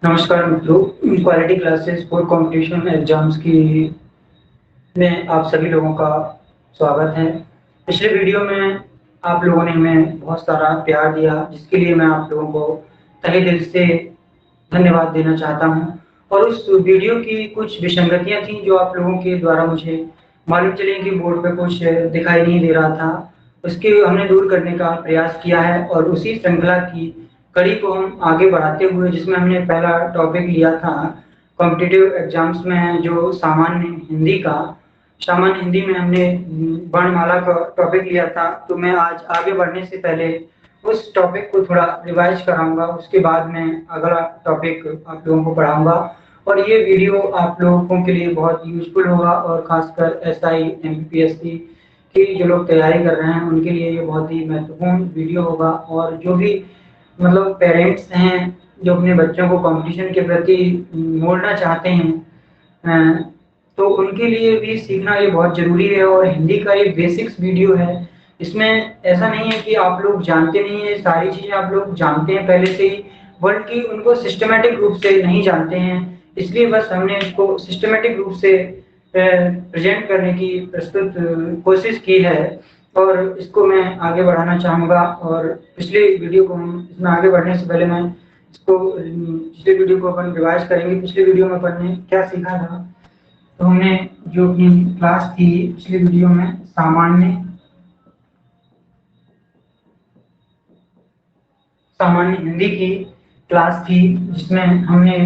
नमस्कार मित्रों, quality classes for competition exams की में आप सभी लोगों का स्वागत है। पिछले वीडियो में आप लोगों ने हमें बहुत सारा प्यार दिया, जिसके लिए मैं आप लोगों को तहे दिल से धन्यवाद देना चाहता हूं। और उस वीडियो की कुछ विसंगतियां थी जो आप लोगों के द्वारा मुझे मालूम चली कि बोर्ड पे कुछ दिखाई नहीं दे रहा था, उसके हमने दूर करने का प्रयास किया है। और उसी श्रृंखला की कड़ी को हम आगे बढ़ाते हुए, जिसमें हमने पहला टॉपिक लिया था कॉम्पिटिटिव एग्जाम्स में जो सामान्य हिंदी में हमने वर्णमाला का टॉपिक लिया था। तो मैं आज आगे बढ़ने से पहले उस टॉपिक को थोड़ा रिवाइज कराऊंगा, उसके बाद मैं अगला टॉपिक आप लोगों को पढ़ाऊंगा। और ये वीडियो आप लोगों के लिए बहुत यूजफुल होगा, और खासकर एसआई एमपीएससी की जो लोग तैयारी कर रहे हैं उनके लिए ये बहुत ही महत्वपूर्ण वीडियो होगा। और जो भी मतलब पेरेंट्स हैं जो अपने बच्चों को कंपटीशन के प्रति मोड़ना चाहते हैं, अ, तो उनके लिए भी सीखना ये बहुत जरूरी है। और हिंदी का ये बेसिक्स वीडियो है, इसमें ऐसा नहीं है कि आप लोग जानते नहीं है, सारी चीजें आप लोग जानते हैं पहले से ही, बल्कि उनको सिस्टमेटिक रूप से नहीं जानते हैं। इसलिए बस हमने इसको सिस्टमेटिक रूप से प्रेजेंट करने की प्रस्तुत कोशिश की है। और इसको मैं आगे बढ़ाना चाहूंगा। और पिछले वीडियो को हम इसमें आगे बढ़ने से पहले मैं इसको पिछले वीडियो को अपन रिवाइज करेंगे। पिछले वीडियो में अपन ने क्या सीखा था, तो हमने जो कि क्लास थी पिछले वीडियो में सामान्य हिंदी की क्लास थी, जिसमें हमने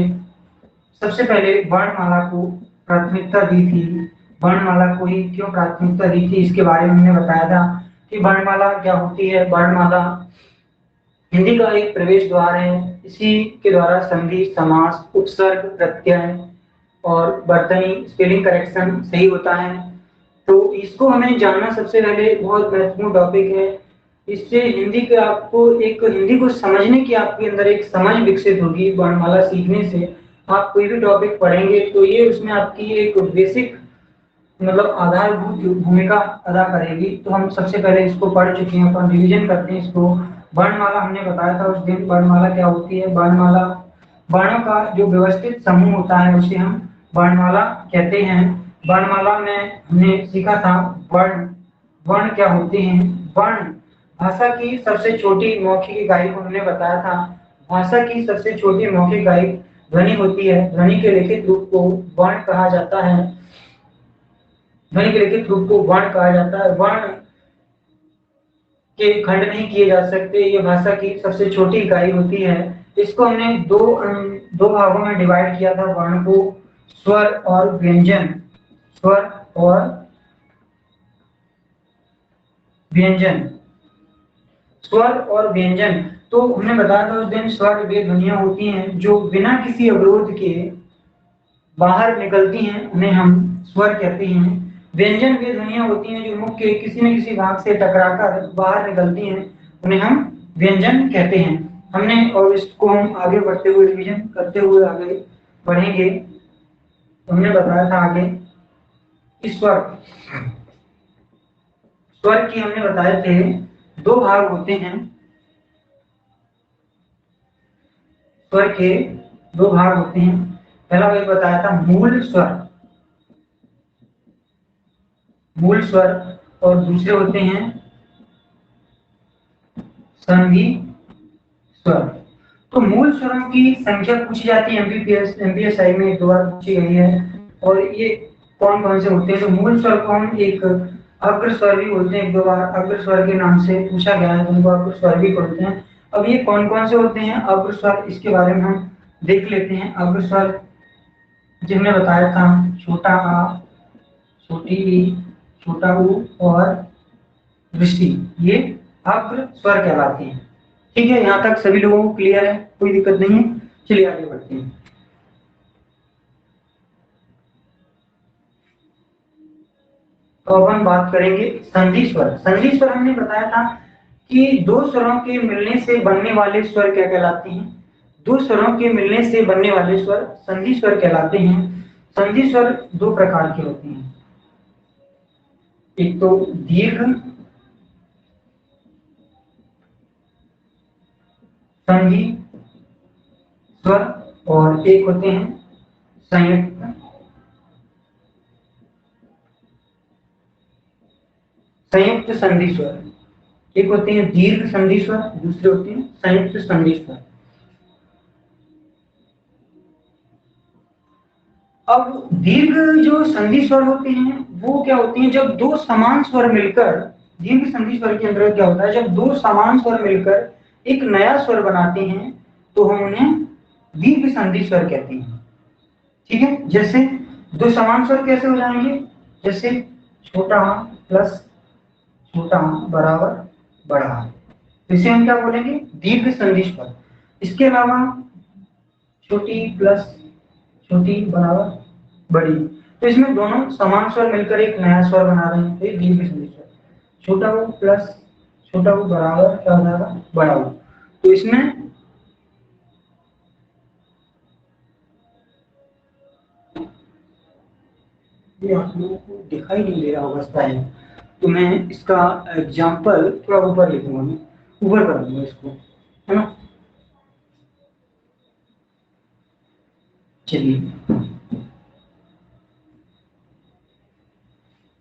सबसे पहले वर्णमाला को प्राथमिकता दी थी। वर्णमाला को ही क्यों प्राथमिकता दी थी इसके बारे में हमने बताया था कि वर्णमाला क्या होती है। वर्णमाला हिंदी का एक प्रवेश द्वार है। इसी के द्वारा संधि, समास, उपसर्ग, प्रत्यय और वर्तनी स्पेलिंग करेक्शन सही होता है। तो इसको हमें जानना सबसे पहले बहुत महत्वपूर्ण टॉपिक है। इससे हिंदी के आपको एक हिंदी को समझने की आपके अंदर एक समझ विकसित होगी। वर्णमाला सीखने से आप कोई भी टॉपिक पढ़ेंगे तो ये उसमें आपकी एक बेसिक मतलब आधारभूत भूमिका अदा करेगी। तो हम सबसे पहले इसको पढ़ चुके हैं, अपन रिवीजन करते हैं इसको। वर्णमाला हमने बताया था उस दिन। वर्णमाला क्या होती है? वर्णमाला वर्णों का जो व्यवस्थित समूह होता है उसे हम वर्णमाला कहते हैं। वर्णमाला में हमने सीखा था वर्ण। वर्ण क्या होते हैं? वर्ण भाषा की सबसे छोटी मौखिक इकाई को हमने बताया था। भाषा की सबसे छोटी मौखिक इकाई ध्वनि होती है। ध्वनि के लिखित रूप को वर्ण कहा जाता है। ध्वनि के लिखित रूप को वर्ण कहा जाता है। वर्ण के खंड नहीं किए जा सकते, ये भाषा की सबसे छोटी इकाई होती है। इसको हमने दो भागों में डिवाइड किया था वर्ण को, स्वर और व्यंजन। स्वर और व्यंजन। स्वर और व्यंजन, तो हमने बताया था उस दिन स्वर वे ध्वनियां होती हैं जो बिना किसी अवरोध के बाहर निकलती हैं, उन्हें हम स्वर कहते हैं। व्यंजन वे ध्वनियां होती हैं जो मुख के किसी न किसी भाग से टकराकर बाहर निकलती हैं, उन्हें हम व्यंजन कहते हैं। हमने और इसको हम आगे बढ़ते हुए रिवीजन करते हुए आगे बढ़ेंगे। हमने बताया था आगे कि स्वर स्वर की हमने बताए थे दो भाग होते हैं। स्वर के दो भाग होते हैं। पहला भाग बताया था मूल स्वर। मूल स्वर और दूसरे होते हैं संधि स्वर। तो मूल स्वरों की संख्या पूछी जाती है एमपीएसआई में एक दो बार पूछी गई है। और ये कौन कौन से होते हैं? तो मूल स्वर को हम एक अग्र स्वर भी बोलते हैं, एक दो बार अग्र स्वर के नाम से पूछा गया है, जिनको अग्र स्वर भी बोलते हैं। अब ये कौन कौन से होते हैं अग्र स्वर, इसके बारे में हम देख लेते हैं। अग्र स्वर जिनमें बताया था छोटा आ, छोटी ई, छोटा ऊ और दृष्टि, ये अग्र स्वर कहलाते हैं। ठीक है, यहाँ तक सभी लोगों को क्लियर है, कोई दिक्कत नहीं है। चलिए आगे बढ़ते हैं। तो अब हम बात करेंगे संधि स्वर। संधि स्वर हमने बताया था कि दो स्वरों के मिलने से बनने वाले स्वर क्या कहलाते हैं? दो स्वरों के मिलने से बनने वाले स्वर संधि स्वर कहलाते हैं। संधि स्वर दो प्रकार के होते हैं, एक तो दीर्घ संधि स्वर और एक होते हैं संयुक्त संयुक्त संधि स्वर। एक होते हैं दीर्घ संधि स्वर, दूसरे होते हैं संयुक्त संधि स्वर। अब दीर्घ जो संधि स्वर होते हैं वो क्या होते हैं, जब दो समान स्वर मिलकर, दीर्घ संधि स्वर के अंदर क्या होता है, जब दो समान स्वर मिलकर एक नया स्वर बनाते हैं तो हम उन्हें दीर्घ संधि स्वर कहते हैं। ठीक है, जैसे दो समान स्वर कैसे हो जाएंगे, जैसे छोटा आ प्लस छोटा आ बराबर बड़ा आ, इसे हम क्या बोलेंगे, दीर्घ संधि स्वर। इसके अलावा छोटी प्लस छोटी बराबर बड़ी, तो इसमें दोनों समान स्वर मिलकर एक नया स्वर बना रहे हैं, तो ये दीर्घ संधि स्वर। छोटा u प्लस छोटा u बराबर क्या हो जाएगा, बड़ा u। तो इसमें ये आप लोगों को दिखाई नहीं दे रहा होगा शायद, तो मैं इसका एग्जाम्पल थोड़ा ऊपर लिखूंगा, मैं ऊपर कर दूंगा इसको, है ना। चलिए,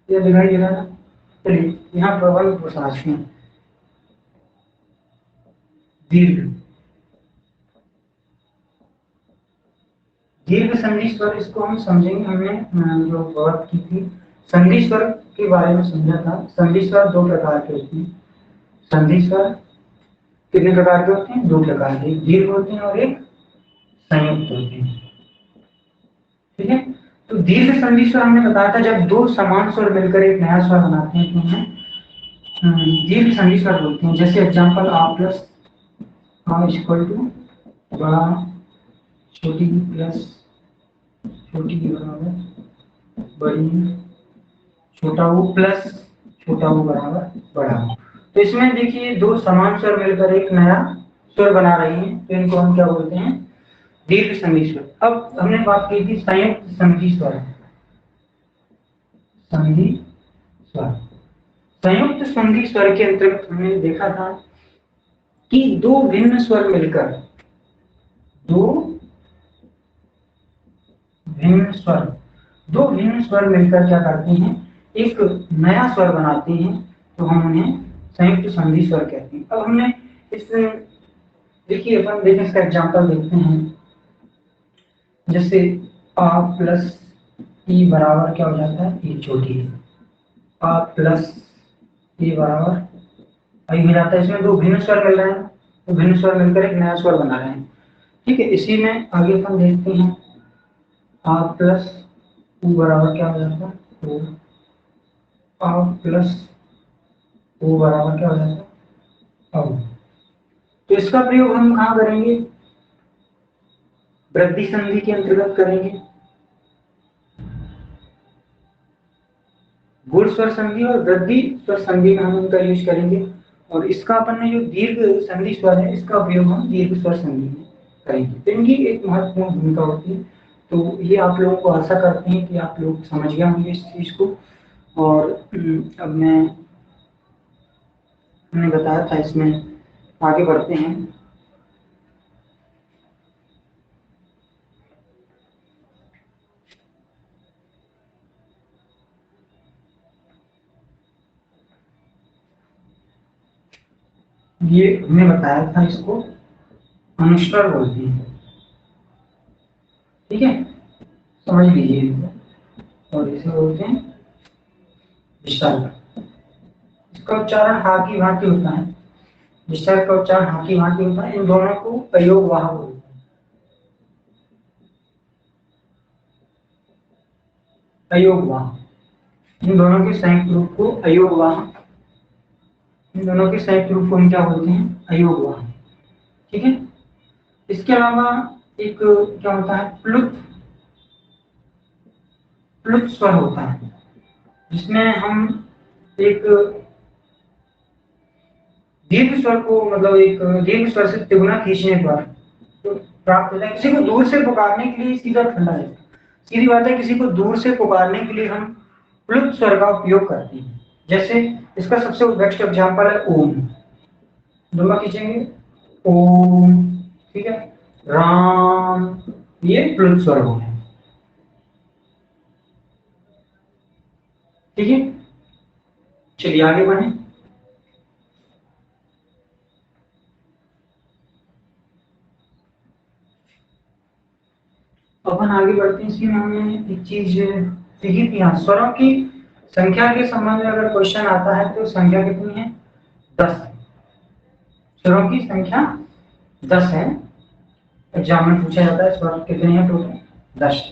ये दिखाई दे रहा है ना। चलिए यहाँ प्रबल प्रशासन दीर्घ दीर्घ संधि स्वर, इसको हम समझेंगे। हमने जो बात की थी संधि स्वर के बारे में समझा था। संधि स्वर दो प्रकार के होते हैं। संधि स्वर कितने प्रकार के होते हैं, दो प्रकार के, दीर्घ होते हैं और एक संयुक्त होते हैं। ठीक है, तो दीर्घ संधि स्वर हमने बताया था जब दो समान स्वर मिलकर एक नया स्वर बनाते हैं तो उन्हें दीर्घ संधि स्वर बोलते हैं। जैसे एग्जांपल आ प्लस आ इक्वल टू बड़ा छोटी प्लस छोटी बराबर बड़ी, छोटा u प्लस छोटा u बराबर बड़ा u। तो इसमें देखिए दो समान स्वर मिलकर एक नया स्वर बना रही हैं, तो इनको हम क्या बोलते हैं, दीर्घ संधि स्वर। अब हमने बात की थी संयुक्त संधि स्वर। संधि स्वर, संयुक्त संधि स्वर के अंतर्गत हमने देखा था कि दो भिन्न स्वर मिलकर, दो भिन्न स्वर दो भिन्न स्वर मिलकर क्या करते हैं, एक नया स्वर बनाते हैं, तो हम उन्हें संयुक्त संधि स्वर कहते हैं। अब हमने इस देखिए अपन देखें, इसका एग्जांपल देखते हैं। जैसे आ प्लस ई बराबर क्या हो जाता है, ई छोटी है। आ प्लस ई बराबर आई हो जाता है। इसमें दो भिन्न स्वर मिल रहे हैं, तो भिन्न स्वर मिलकर एक नया स्वर बना रहे हैं। ठीक है, इसी में आगे अपन देखते हैं। आ प्लस u बराबर क्या हो जाता है, ओ। आ प्लस o बराबर क्या हो जाता है, औ। तो इसका प्रयोग हम कहाँ करेंगे, वृद्धि संधि के अंतर्गत करेंगे, गुण स्वर संधि और वृद्धि स्वर संधि में हम उनका यूज करेंगे। और इसका अपन ने जो दीर्घ संधि स्वर है, इसका उपयोग हम दीर्घ स्वर संधि में करेंगे। तो इनकी एक महत्वपूर्ण भूमिका होती है। तो ये आप लोगों को आशा करते हैं कि आप लोग समझ गए होंगे इस चीज को। और अब हमने बताया था, इसमें आगे बढ़ते हैं। ये हमने बताया था, इसको अनुस्वर बोलते हैं। ठीक है, समझ लीजिए इसको। और इसे बोलते हैं विसर्ग। इसका उच्चारण हा की भांति होता है। विसर्ग का उच्चारण हा की भांति होता है। इन दोनों को अयोगवाह बोलते हैं। अयोगवाह, इन दोनों के संयुक्त रूप को अयोगवाह, इन दोनों के संयुक्त रूप को हम क्या बोलते हैं, अयोगवाह। ठीक है, इसके अलावा एक क्या होता है, प्लुत प्लुत स्वर होता है, जिसमें हम एक दीर्घ स्वर को, मतलब एक दीर्घ स्वर से तिगुना खींचने पर तो प्राप्त होता है। किसी को दूर से पुकारने के लिए सीधा ठंडा है, सीधी बात है, किसी को दूर से पुकारने के लिए हम प्लुत स्वर का उपयोग करते हैं। जैसे इसका सबसे बेस्ट एग्जांपल है ओम। दोनों खींचेंगे ओम, ठीक है। राम, ये प्लुत स्वर हो गए। ठीक है, चलिए आगे बढ़े। अपन आगे बढ़ते हैं। इसमें हमने एक चीज सीखी थी, यहाँ स्वरों की संख्या के संबंध में अगर क्वेश्चन आता है तो संख्या कितनी है? 10। स्वरों की संख्या 10 है। एग्जाम में पूछा जाता है स्वर कितने हैं टोटल? 10।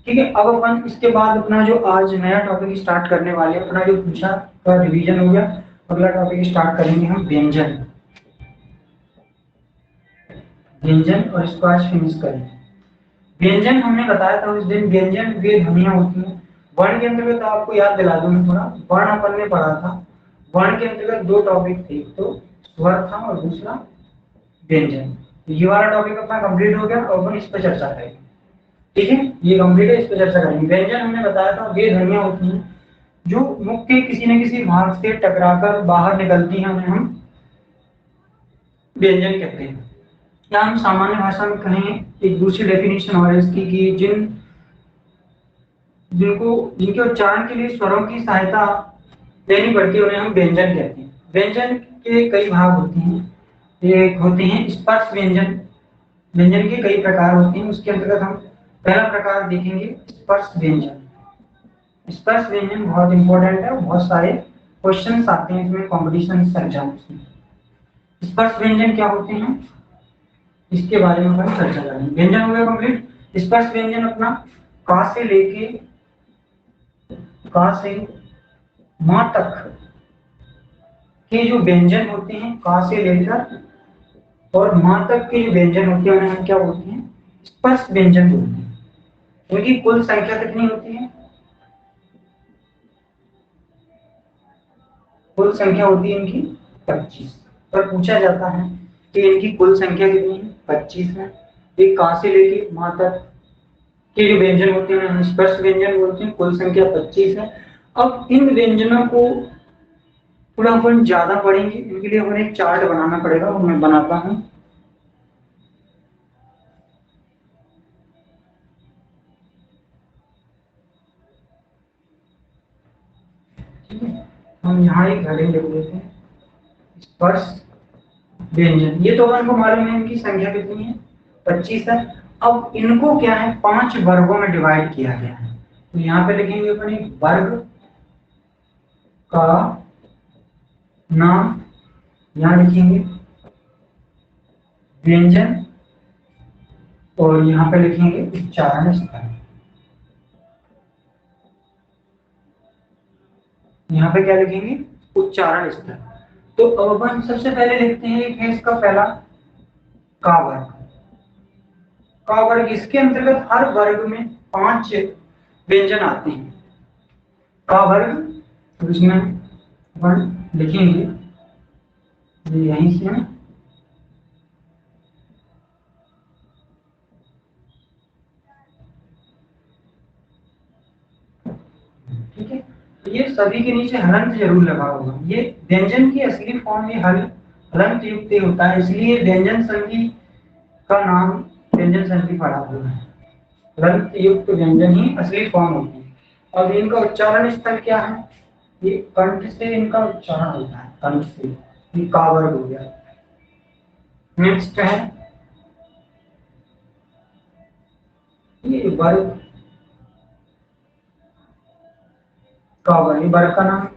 ठीक है, अब अपन इसके बाद अपना जो आज नया टॉपिक स्टार्ट करने वाले हैं, अपना जो पूछा का रिवीजन हो गया। अगला टॉपिक स्टार्ट करेंगे हम व्यंजन। व्यंजन और इसको आज फिनिश करेंगे। व्यंजन हमने बताया था उस दिन, व्यंजन वे ध्वनियां होती हैं। वर्ण के अंतर्गत आपको याद दिला दूं मैं थोड़ा, वर्ण अपन ने पढ़ा था। वर्ण के अंतर्गत दो टॉपिक थे, तो स्वर था और दूसरा व्यंजन। ये वाला टॉपिक अपना कंप्लीट हो गया, अब अपन इस पर चर्चा करेंगे। ठीक है, ये कंप्लीट है, इस पर चर्चा करेंगे। व्यंजन हमने बताया था वे ध्वनियां होती हैं जो मुख के किसी न किसी भाग से टकराकर बाहर निकलती हैं, उन्हें हम व्यंजन कहते हैं। या हम सामान्य भाषा में कहें एक दूसरी डेफिनेशन और है इसकी कि जिनके उच्चारण के लिए स्वरों की सहायता लेनी पड़ती है, उन्हें हम व्यंजन कहते हैं। व्यंजन के कई भाग होते हैं। एक होते हैं स्पर्श व्यंजन। व्यंजन के कई प्रकार होते हैं, उसके अंतर्गत हम पहला प्रकार देखेंगे स्पर्श व्यंजन। स्पर्श व्यंजन बहुत इंपॉर्टेंट है, बहुत सारे क्वेश्चन आते हैं इसमें कॉम्पिटिशन एग्जाम्स में। स्पर्श व्यंजन क्या होते हैं इसके बारे में हम चर्चा करेंगे। व्यंजन हो गया कंप्लीट। स्पर्श व्यंजन अपना का से लेके का से मां तक के जो व्यंजन होते हैं, का से लेकर और मां तक के जो व्यंजन होते हैं उन्हें हम क्या बोलते हैं? स्पर्श व्यंजन बोलते हैं। उनकी कुल संख्या कितनी होती है? कुल संख्या होती है इनकी 25। पर पूछा जाता है कि इनकी कुल संख्या कितनी है? 25 है। एक का से लेके मां तक के जो व्यंजन होते हैं उन्हें हम स्पर्श व्यंजन बोलते हैं। कुल संख्या 25 है। अब इन व्यंजनों को थोड़ा अपन ज्यादा पढ़ेंगे, इनके लिए हमें एक चार्ट बनाना पड़ेगा, वो मैं बनाता हूँ। ठीक है, हम यहाँ एक घड़ी लिख देते हैं स्पर्श व्यंजन। ये तो अपन को मालूम है इनकी संख्या कितनी है? 25 है। अब इनको क्या है, 5 वर्गों में डिवाइड किया गया है। तो यहाँ पे लिखेंगे अपन एक वर्ग का नाम, यहाँ लिखेंगे व्यंजन और यहाँ पे लिखेंगे उच्चारण स्तर। यहाँ पे क्या लिखेंगे? उच्चारण स्तर। तो अब अपन सबसे पहले लिखते हैं एक है इसका पहला का वर्ग। का वर्ग, इसके अंतर्गत हर वर्ग में 5 व्यंजन आते हैं। का वर्ग, तो इसमें अपन लिखेंगे ये यहीं से है। ठीक है, तो ये सभी के नीचे हलंत जरूर लगा होगा। ये व्यंजन की असली फॉर्म ये हलंत युक्त ही होता है, इसलिए व्यंजन संधि का नाम व्यंजन संधि पड़ा हुआ है। हलंत युक्त व्यंजन ही असली फॉर्म होती है। अब इनका उच्चारण स्तर क्या है? ये कंठ से इनका उच्चारण होता है, कंठ से। ये का वर्ग हो गया। नेक्स्ट है ये वर्ग का वर्ग, ये वर्ग का नाम।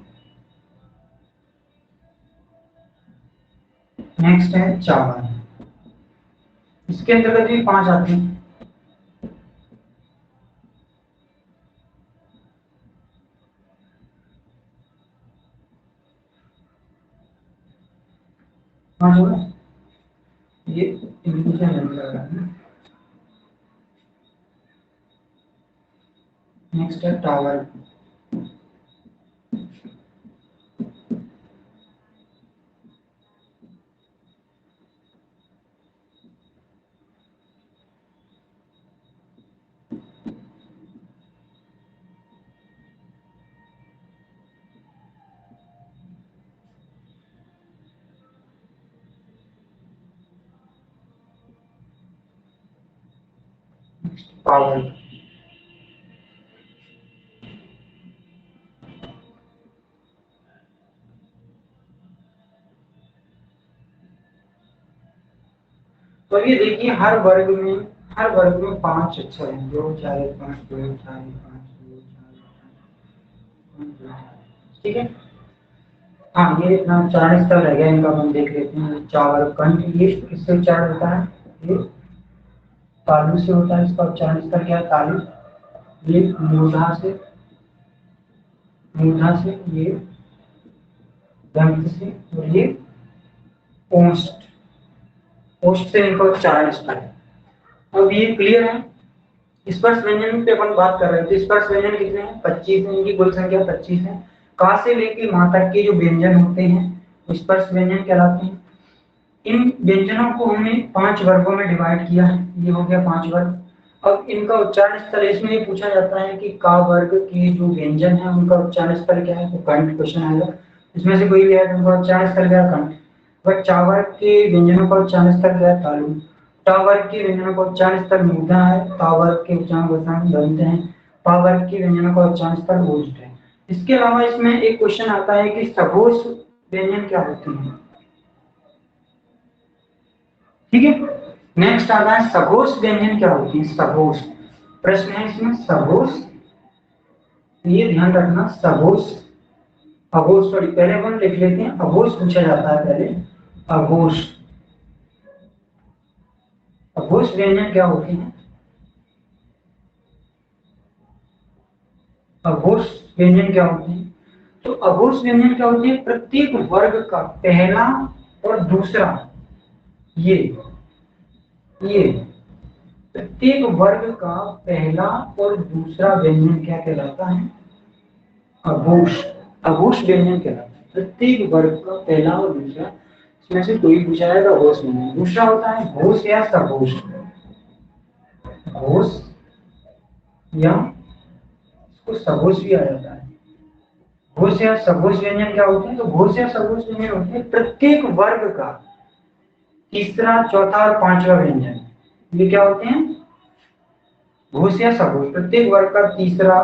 नेक्स्ट है चावल, इसके अंतर्गत भी 5 आते हैं। हाँ जो है ये इंग्लिश में लग रहा है। नेक्स्ट है टावर। पावर। तो ये देखिए हर वर्ग में 5 अक्षर हैं, 2 4 5 2 4 5 2 4 ठीक है। हाँ ये इतना उच्चारण स्तर रह गया, इनका हम देख लेते हैं। चावल कंठ, ये किससे उच्चारण होता है? ये तालु से होता है। इसका उच्चारण स्तर क्या है? तालु। ये मूर्धा से, ये दंत से, और ये ओष्ठ, ओष्ठ से इनका उच्चारण स्तर है। अब ये क्लियर है। स्पर्श व्यंजन पे अपन बात कर रहे थे। स्पर्श व्यंजन कितने हैं? 25 है, इनकी कुल संख्या 25 है। का से लेके मां तक के जो व्यंजन होते हैं वो स्पर्श व्यंजन कहलाते हैं। इन व्यंजनों को हमने 5 वर्गों में डिवाइड किया है। ये हो गया 5 वर्ग। अब इनका उच्चारण स्तर इसमें ये पूछा जाता है कि का वर्ग के जो व्यंजन है उनका उच्चारण स्तर क्या है, तो कंठ क्वेश्चन आएगा। इसमें से कोई भी है तो उनका उच्चारण स्तर क्या है? कंठ। वह चा वर्ग के व्यंजनों का उच्चारण स्तर क्या है? तालु। टा वर्ग के व्यंजनों का उच्चारण स्तर मूर्धा है। ता वर्ग के उच्चारण दंत है। पा वर्ग के व्यंजनों का उच्चारण स्तर ओष्ठ है। इसके अलावा इसमें एक क्वेश्चन आता है कि सघोष व्यंजन क्या होते हैं? ठीक है। नेक्स्ट आता है सघोष व्यंजन क्या होती है? सघोष प्रश्न है इसमें, सघोष। ये ध्यान रखना, सघोष अघोष, सॉरी पहले अपन लिख लेते हैं, अघोष पूछा जाता है पहले। अघोष, अघोष व्यंजन क्या होते हैं? अघोष व्यंजन क्या होते हैं? तो अघोष व्यंजन क्या होते हैं? प्रत्येक वर्ग का पहला और दूसरा, ये प्रत्येक वर्ग का पहला और दूसरा व्यंजन क्या कहलाता है? अघोष, अघोष व्यंजन कहलाता है। प्रत्येक वर्ग का पहला और दूसरा, इसमें से कोई पूछा जाएगा घोष व्यंजन। दूसरा होता है घोष या सघोष। घोष या इसको सघोष भी आ जाता है। घोष या सघोष व्यंजन क्या होते हैं? तो घोष या सघोष व्यंजन होते हैं प्रत्येक वर्ग का तीसरा, चौथा और पांचवा व्यंजन। ये क्या होते हैं? घोष या सघोष। प्रत्येक वर्ग का तीसरा,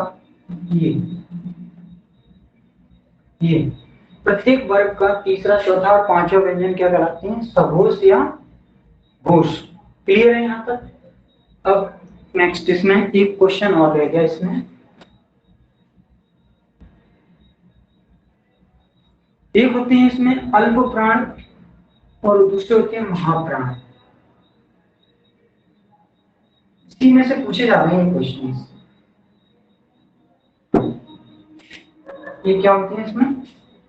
ये प्रत्येक वर्ग का तीसरा, चौथा और पांचवा व्यंजन क्या कहलाते हैं? सघोष या घोष। क्लियर है यहाँ तक? अब नेक्स्ट इसमें एक क्वेश्चन और रह गया। इसमें एक होते हैं इसमें अल्प प्राण और दूसरे होते हैं महाप्राण। इसी में से पूछे जा रहे हैं क्वेश्चन। ये क्या होते हैं इसमें?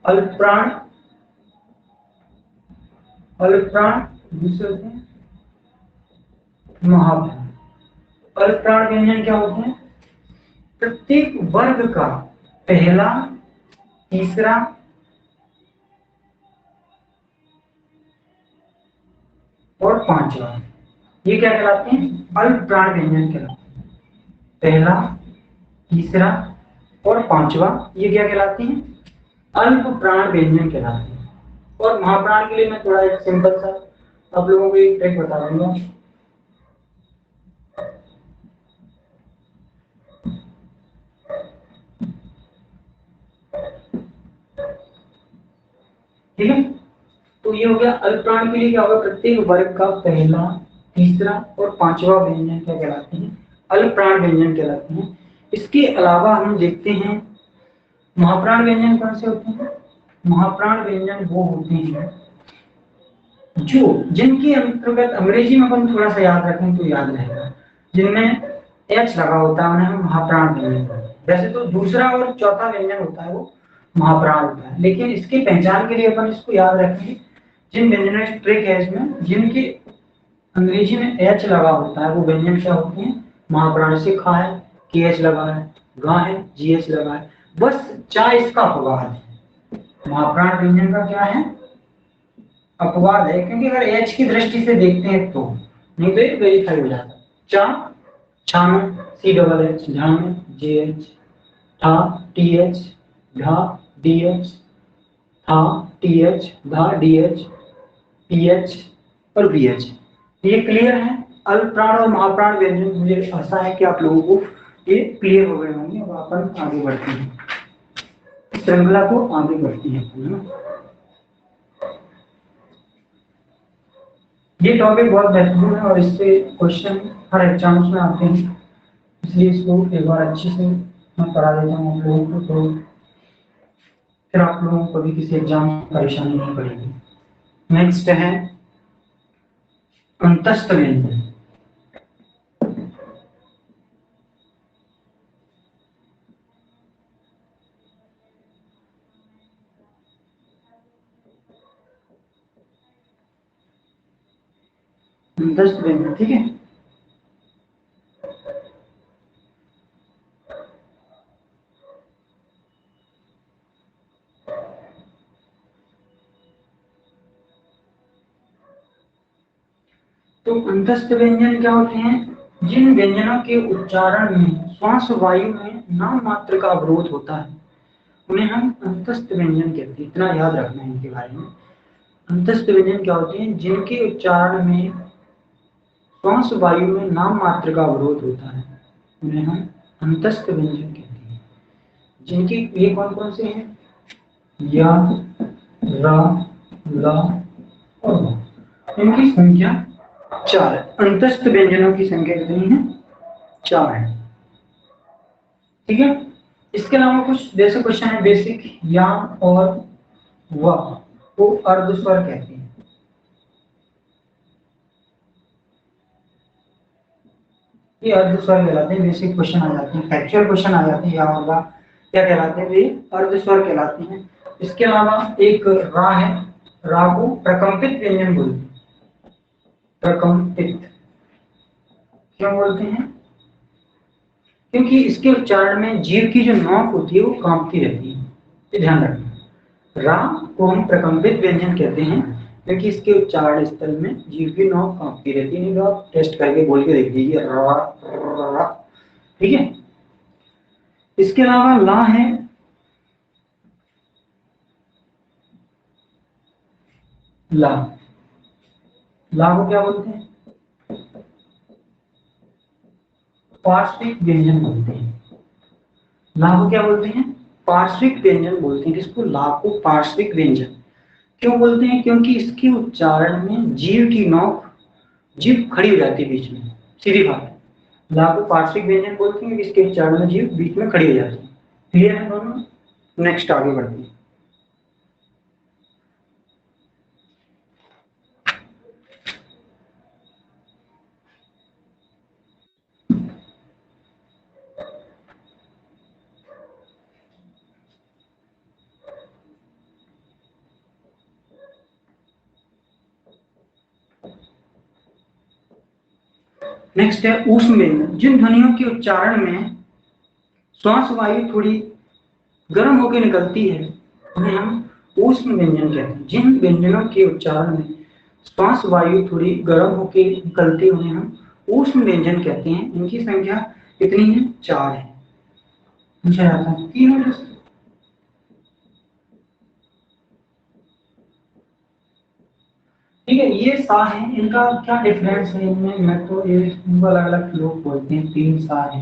अल्प प्राण, अल्प प्राण, दूसरे होते हैं महाप्राण। अल्प प्राण व्यंजन क्या होते हैं? प्रत्येक वर्ग का पहला, तीसरा और पांचवा, ये क्या कहलाते हैं? अल्प प्राण व्यंजन कहलाते हैं। पहला, तीसरा और पांचवा ये क्या कहलाते हैं? अल्प प्राण व्यंजन कहलाते हैं। और महाप्राण के लिए मैं थोड़ा एक सिंपल सा आप लोगों को एक ट्रिक बता दूंगा। ठीक है, तो ये हो गया अल्प प्राण के लिए क्या होगा? प्रत्येक वर्ग का पहला, तीसरा और पांचवा व्यंजन क्या कहलाते हैं? अल्प प्राण व्यंजन कहलाते हैं। इसके अलावा हम देखते हैं महाप्राण व्यंजन कौन से होते हैं? महाप्राण व्यंजन वो होते हैं जो जिनके अंतर्गत अंग्रेजी में अपन थोड़ा सा याद रखें तो याद रहेगा, जिनमें एच लगा होता है उन्हें हम महाप्राण व्यंजन कहते हैं। वैसे तो दूसरा और चौथा व्यंजन होता है वो महाप्राण होता है, लेकिन इसकी पहचान के लिए अपन इसको याद रखेंगे। जिन व्यंजनों की ट्रिक है इसमें, जिनके अंग्रेजी में एच लगा होता है वो व्यंजन क्या होते हैं? महाप्राण। से खा है, के एच लगा है, गा है, जी एच लगा है, बस चा इसका अपवाद है। महाप्राण व्यंजन का क्या है? अपवाद है, क्योंकि अगर एच की दृष्टि से देखते हैं तो, नहीं तो ये वेरीफाई हो जाता है। चा, छा में सी डबल एच, झा में जे एच, ठा टी एच, घा डी एच, था टी एच, घा डी एच, पी एच और बी एच। ये क्लियर है? अल्पप्राण और महाप्राण व्यंजन, मुझे आशा है कि आप लोगों को ये क्लियर हो गए होंगे। अब अपन आगे बढ़ते हैं, श्रृंखला को आगे बढ़ती है ना। ये टॉपिक बहुत महत्वपूर्ण है और इससे क्वेश्चन हर एग्जाम्स में आते हैं, इसलिए इसको एक बार अच्छे से मैं पढ़ा देता हूँ आप लोगों को, तो फिर आप लोगों को कभी किसी एग्जाम में परेशानी नहीं पड़ेगी। नेक्स्ट है अंतस्थ व्यंजन। अंतस्थ व्यंजन, ठीक है। तो अंतस्थ व्यंजन क्या होते हैं? जिन व्यंजनों के उच्चारण में श्वास वायु में नाम मात्र का अवरोध होता है उन्हें हम अंतस्थ व्यंजन कहते हैं। इतना याद रखना है इनके बारे में। अंतस्थ व्यंजन क्या होते हैं? जिनके उच्चारण में श्वास वायु में नाम मात्र का अवरोध होता है उन्हें हम अंतस्थ व्यंजन कहते हैं। जिनकी ये कौन कौन से हैं? या, रा, ला और वा। इनकी संख्या 4 है। अंतस्थ व्यंजनों की संख्या कितनी है? 4 है, ठीक है। इसके अलावा कुछ जैसे क्वेश्चन है बेसिक, या और व को अर्धस्वर कहते हैं। ये अर्धस्वर कहलाते हैं। बेसिक क्वेश्चन आ जाते हैं, फैक्चुअल क्वेश्चन आ जाते हैं, या और वा क्या कहलाते हैं? वे अर्धस्वर कहलाते हैं। इसके अलावा एक रा है, रा को प्रकंपित व्यंजन बोलते हैं। प्रकंपित क्यों बोलते हैं? क्योंकि इसके उच्चारण में जीव की जो नोक होती है वो कांपती रहती है। ये ध्यान रखना। रा को हम प्रकंपित व्यंजन कहते हैं क्योंकि इसके उच्चारण स्थल में जीव की नोक कांपती रहती है। नहीं तो आप टेस्ट करके बोल के देख लीजिए, रा रा, ठीक है। इसके अलावा ला है, ला, ला को क्या बोलते हैं? पार्श्विक व्यंजन बोलते हैं। ला को क्या बोलते हैं? पार्श्विक व्यंजन बोलते हैं। किसको? ला को पार्श्विक व्यंजन क्यों बोलते हैं? क्योंकि इसके उच्चारण में जीव की नोक, जीव खड़ी हो जाती है बीच में, सीधी बात है। ला को पार्श्विक व्यंजन बोलते हैं, इसके उच्चारण में जीव बीच में खड़ी हो जाती है। क्लियर है दोनों? नेक्स्ट आगे बढ़ते हैं। नेक्स्ट है ऊष्म व्यंजन। जिन ध्वनियों के उच्चारण में श्वास वायु थोड़ी गर्म होकर निकलती है उन्हें हम ऊष्म व्यंजन कहते हैं। जिन व्यंजनों के उच्चारण में श्वास वायु थोड़ी गर्म होकर निकलती है उन्हें हम ऊष्म व्यंजन कहते हैं। इनकी संख्या कितनी है? 4 है। पूछा जाता है 3 है। ठीक है, ये सा है, इनका क्या डिफरेंस है इनमें? मैं तो ये इनको अलग अलग लोग बोलते हैं, 3 सा है,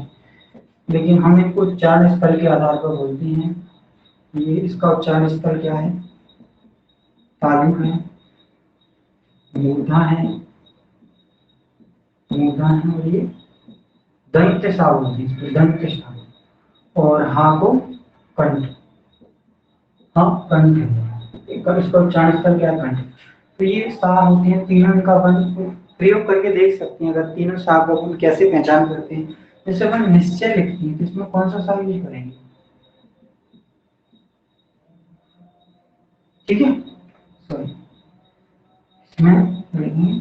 लेकिन हम इनको उच्चारण स्तर के आधार पर बोलते हैं। ये इसका उच्चारण स्तर क्या है? तालु है, मूर्धा है, मूर्धा है, और ये दंत सा बोलते हैं इसको, दंत सा। और हा को कंठ, हाँ कंठ है। इसका उच्चारण स्तर क्या है? कंठ। तो ये सा होते हैं तीनों, इनका अपन प्रयोग करके देख सकते हैं। अगर तीनों सा को अपन कैसे पहचान करते हैं, जैसे अपन निश्चय लिखते हैं तो इसमें कौन सा सा यूज करेंगे? ठीक है, सॉरी, इसमें लिखेंगे,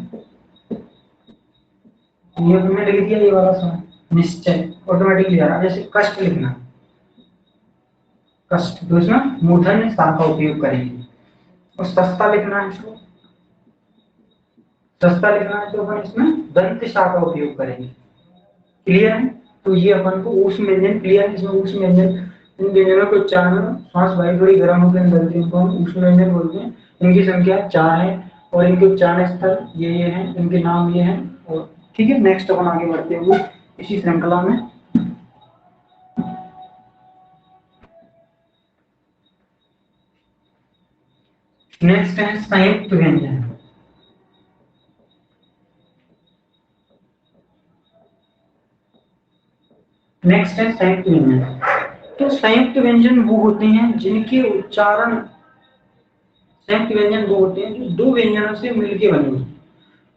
ये हमने लिख दिया ये वाला सा, निश्चय ऑटोमेटिकली आ रहा है। जैसे कष्ट लिखना, कष्ट, तो इसमें मूर्धन्य सा का उपयोग करेंगे। और सस्ता लिखना है, इसको सस्ता लिखना है तो अपन इसमें दंत सा का उपयोग करेंगे। क्लियर है? तो ये अपन को ऊष्म व्यंजन क्लियर है। इसमें ऊष्म व्यंजन, इन व्यंजनों के उच्चारण श्वास वायु थोड़ी गर्म होकर निकलती है, इनको हम ऊष्म व्यंजन बोलते हैं। इनकी संख्या 4 है और इनके उच्चारण स्थल ये हैं, इनके नाम ये हैं। और ठीक है, नेक्स्ट अपन आगे बढ़ते हुए इसी श्रृंखला में। नेक्स्ट है संयुक्त व्यंजन। नेक्स्ट है संयुक्त व्यंजन। तो संयुक्त व्यंजन वो होते हैं जिनके उच्चारण, संयुक्त व्यंजन वो होते हैं जो दो व्यंजनों से मिलके बने होते हैं।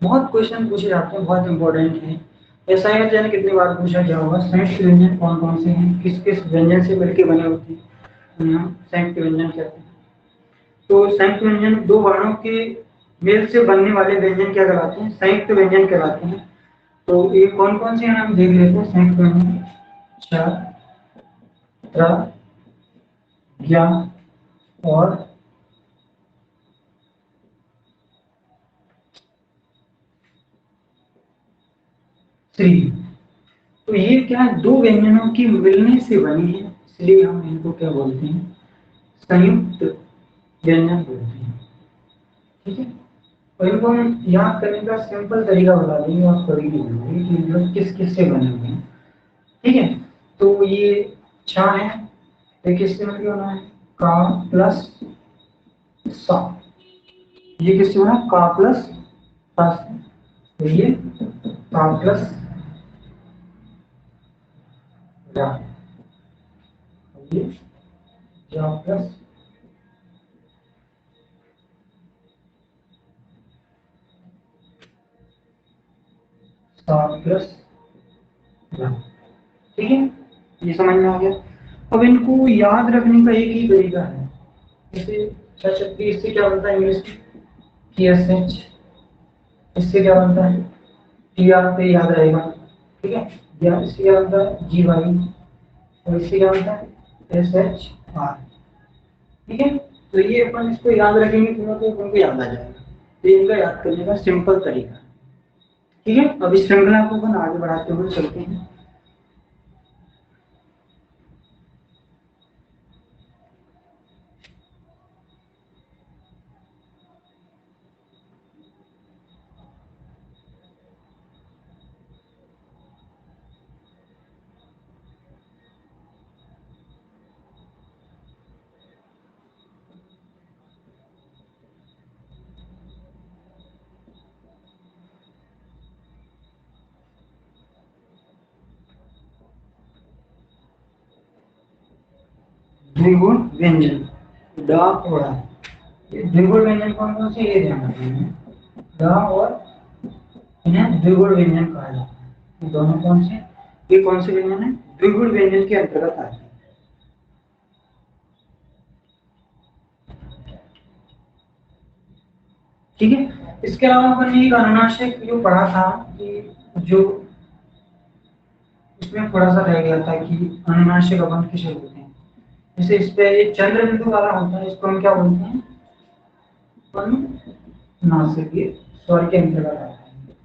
बहुत क्वेश्चन पूछे जाते हैं, बहुत इंपॉर्टेंट है। ऐसा है जाने कितनी बार पूछा गया होगा, संयुक्त व्यंजन कौन कौन से हैं, किस किस व्यंजन से मिलके बने होते हैं, उन्हें हम संयुक्त व्यंजन कहते हैं। तो संयुक्त व्यंजन दो वर्णों के मेल से बनने वाले व्यंजन क्या कहलाते हैं, संयुक्त व्यंजन कहलाते हैं। तो ये कौन कौन से हैं हम देख लेते हैं संयुक्त व्यंजन। छ, त्र, ज्ञ और श्री। तो ये क्या है, दो व्यंजनों की मिलने से बनी है, इसलिए हम इनको क्या बोलते हैं, संयुक्त व्यंजन बोलते हैं। ठीक है, और इनको हम याद करने का सिंपल तरीका बता देंगे, आप कभी भी बोलोगे कि मतलब किस किस से बने हुए हैं। ठीक है, तो ये छा है, तो किससे मिलकर बना है, का प्लस सा। ये किससे बना, का प्लस सा से। तो ये का प्लस जा, ये जा प्लस सा प्लस जा। ठीक है, ये समझ में आ गया। अब इनको याद रखने का एक ही तरीका है, जैसे छठी, इससे क्या बनता है इंग्लिश में, की एस एच, इससे क्या बनता है टी आर पे याद रहेगा। ठीक है, या इससे क्या बनता है जी वाई, और इससे क्या बनता है एस एच आर। ठीक है, तो ये अपन इसको याद रखेंगे तो उनको याद आ जाएगा। तो इनका याद करने का सिंपल तरीका। ठीक है, अब इस श्रृंखला को अपन आगे बढ़ाते हुए चलते हैं। द्विगुण व्यंजन, ड और ढ। ये द्विगुण व्यंजन कौन कौन से, ये ध्यान रखेंगे, ड और, इन्हें द्विगुण व्यंजन कहा जाता है। ये दोनों कौन से, ये कौन से व्यंजन है, द्विगुण व्यंजन के अंतर्गत आते हैं। ठीक है, इसके अलावा अपन ने एक अनुनासिक जो पढ़ा था कि जो इसमें थोड़ा सा रह गया था कि अनुनासिक अपन किसे बोलते हैं। जैसे इस पे एक चंद्र बिंदु वाला होता है, इसको हम क्या बोलते हैं, अनुनासिक। ये स्वर के अंतर्गत आता है,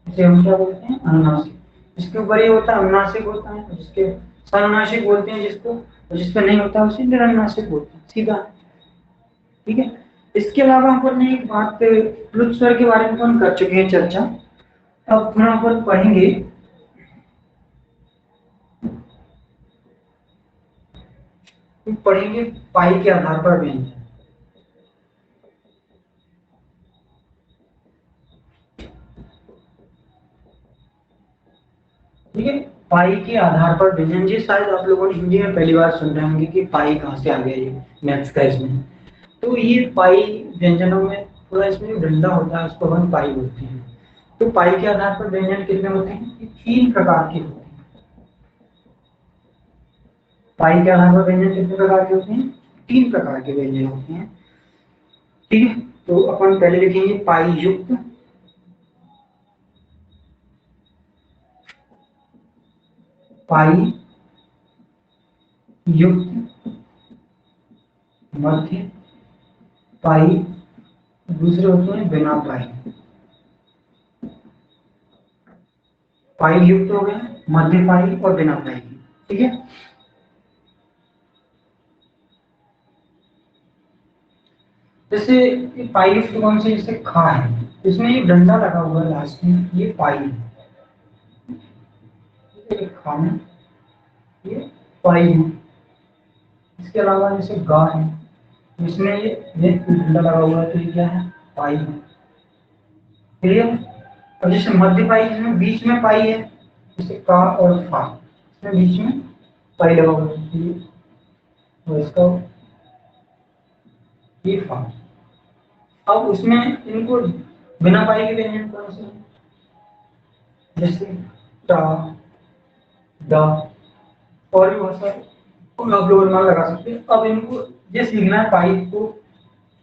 इसे हम क्या बोलते हैं, अनुनासिक। इसके ऊपर ये होता है अनुनासिक होता है, जिसके अनुनासिक बोलते हैं जिसको, और जिसका नहीं होता उसे निरनुनासिक बोलते हैं, सीधा। ठीक है, इसके अलावा अपन ने एक बात प्लुत स्वर के बारे में अपन कर चुके हैं चर्चा। अब थोड़ा अपन पढ़ेंगे, पढ़ेंगे पाई के आधार पर व्यंजन। ठीक है, पाई के आधार पर व्यंजन, जी शायद आप लोगों ने हिंदी में पहली बार सुन रहे होंगे कि पाई कहाँ से आ गया, ये मैथ्स का इसमें। तो ये पाई व्यंजनों में थोड़ा इसमें जो डंडा होता है उसको हम पाई बोलते हैं। तो पाई के आधार पर व्यंजन कितने होते हैं, ये तीन प्रकार के होते हैं। पाई के आधार पर व्यंजन कितने प्रकार के होते हैं, तीन प्रकार के व्यंजन होते हैं। ठीक है, तो अपन पहले लिखेंगे पाई युक्त, पाई युक्त, मध्य पाई, दूसरे होते हैं बिना पाई। पाई युक्त हो गए, मध्य पाई और बिना पाई। ठीक है, जैसे पाई युक्त कौन से, जैसे खा है, इसमें एक डंडा लगा हुआ है लास्ट में, ये पाई है। एक खाना, ये पाई है। इसके अलावा जैसे गा है, इसमें ये डंडा लगा हुआ है, तो ये क्या है, पाई है। क्लियर। और जैसे मध्य पाई, जिसमें बीच में पाई है, जैसे का और फा, इसमें बीच में पाई लगा हुआ है, और इसका ये फा। अब उसमें इनको बिना पाई के व्यंजन कौन से हैं? जैसे टा, डा, और भी बहुत सारे, और आप लोग अनुमान लगा सकते हैं। अब इनको ये सीखना है पाई को,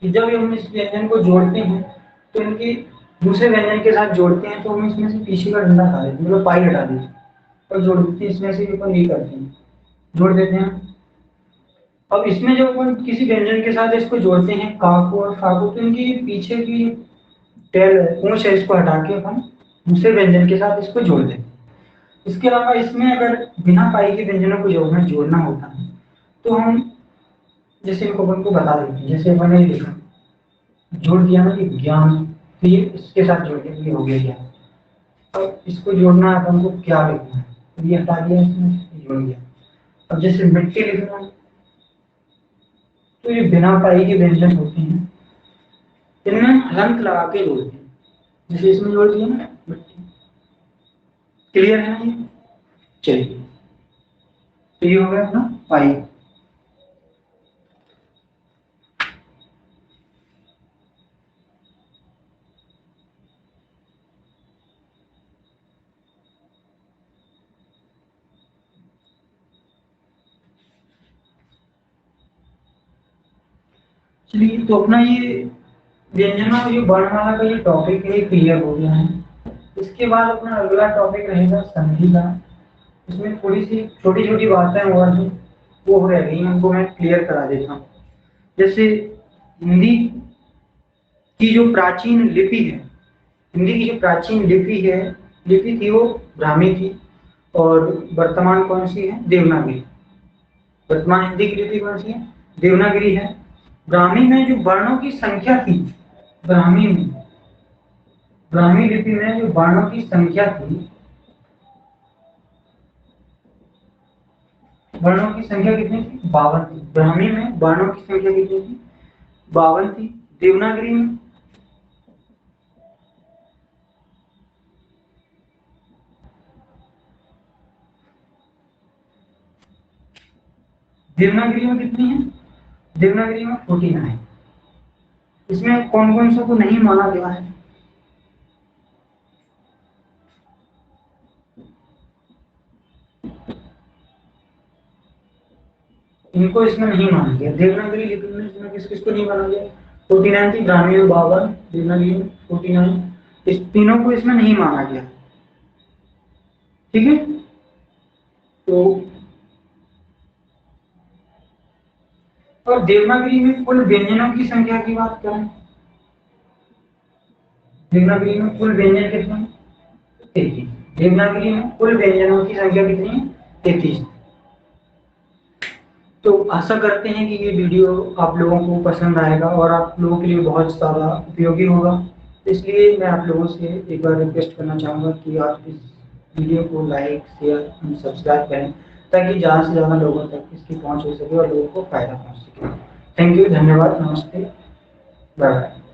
कि जब हम इस व्यंजन को जोड़ते हैं तो इनकी दूसरे व्यंजन के साथ जोड़ते हैं, तो हम इसमें से पीछे का डंडा खा देते हैं, मतलब पाई हटा देते हैं और जोड़ देते हैं। इसमें से अपन ये करते हैं, जोड़ देते हैं। अब इसमें जब अपन किसी व्यंजन के साथ इसको जोड़ते हैं, का को और फा को, तो इनकी पीछे की टेल है, पूंछ है, इसको हटा के अपन दूसरे व्यंजन के साथ इसको जोड़ देते हैं। इसके अलावा इसमें अगर बिना पाई के व्यंजनों को जोड़ना होता है, तो हम जैसे इनको अपन को बता देते हैं। जैसे अपन ने लिखा, जोड़ दिया ना कि ज्ञान, तो ये इसके साथ जोड़ दिया, ये हो गया ज्ञान। अब इसको जोड़ना है अपन को, क्या लिखना है, तो ये हटा दिया, इसमें ये जोड़ दिया। अब जैसे मिट्टी लिखना है, तो ये बिना पाई के व्यंजन होते हैं, इनमें हलंत लगा के जोड़ते हैं। जैसे इसमें जोड़ दिया ना मिट्टी। क्लियर है ना ये? चलिए, तो ये हो गया अपना पाई। चलिए, तो अपना ये व्यंजनों का, ये वर्णमाला का ये टॉपिक है, क्लियर हो गया है। इसके बाद अपना अगला टॉपिक रहेगा संधि का। इसमें थोड़ी सी छोटी छोटी बातें और हैं, वो रह गई, उनको मैं क्लियर करा देता हूँ। जैसे हिंदी की जो प्राचीन लिपि है, हिंदी की जो प्राचीन लिपि थी वो ब्राह्मी थी, और वर्तमान कौन सी है, देवनागरी। वर्तमान हिंदी की लिपि कौन सी है, देवनागरी है। ब्राह्मी में जो वर्णों की संख्या थी, ब्राह्मी में, ब्राह्मी लिपि में जो वर्णों की संख्या थी, वर्णों की संख्या कितनी थी, 52 थी। ब्राह्मी में वर्णों की संख्या कितनी थी, 52 थी। देवनागरी में, देवनागरी में कितनी है, देवनागरी में 49 है। इसमें कौन कौन सा को नहीं माना गया है, इनको इसमें नहीं माना गया। देवनागरी लिपि में इसमें किस किस को नहीं माना गया, 49 थी, ब्राह्मी में 52, देवनागरी में 49, इस तीनों को इसमें नहीं माना गया। ठीक है। तो और देवनागरी में कुल व्यंजनों की संख्या की बात करें, देवनागरी में कुल व्यंजन कितने हैं, 33। देवनागरी में कुल व्यंजनों की संख्या कितनी है, 33। तो आशा करते हैं कि ये वीडियो आप लोगों को पसंद आएगा और आप लोगों के लिए बहुत ज़्यादा उपयोगी होगा। इसलिए मैं आप लोगों से एक बार रिक्वेस्ट करना चाहूँगा कि आप इस वीडियो को लाइक, शेयर एंड सब्सक्राइब करें, ताकि ज़्यादा से ज़्यादा लोगों तक इसकी पहुँच हो सके और लोगों को फायदा पहुँच सके। थैंक यू, धन्यवाद, नमस्ते, बाय बाय।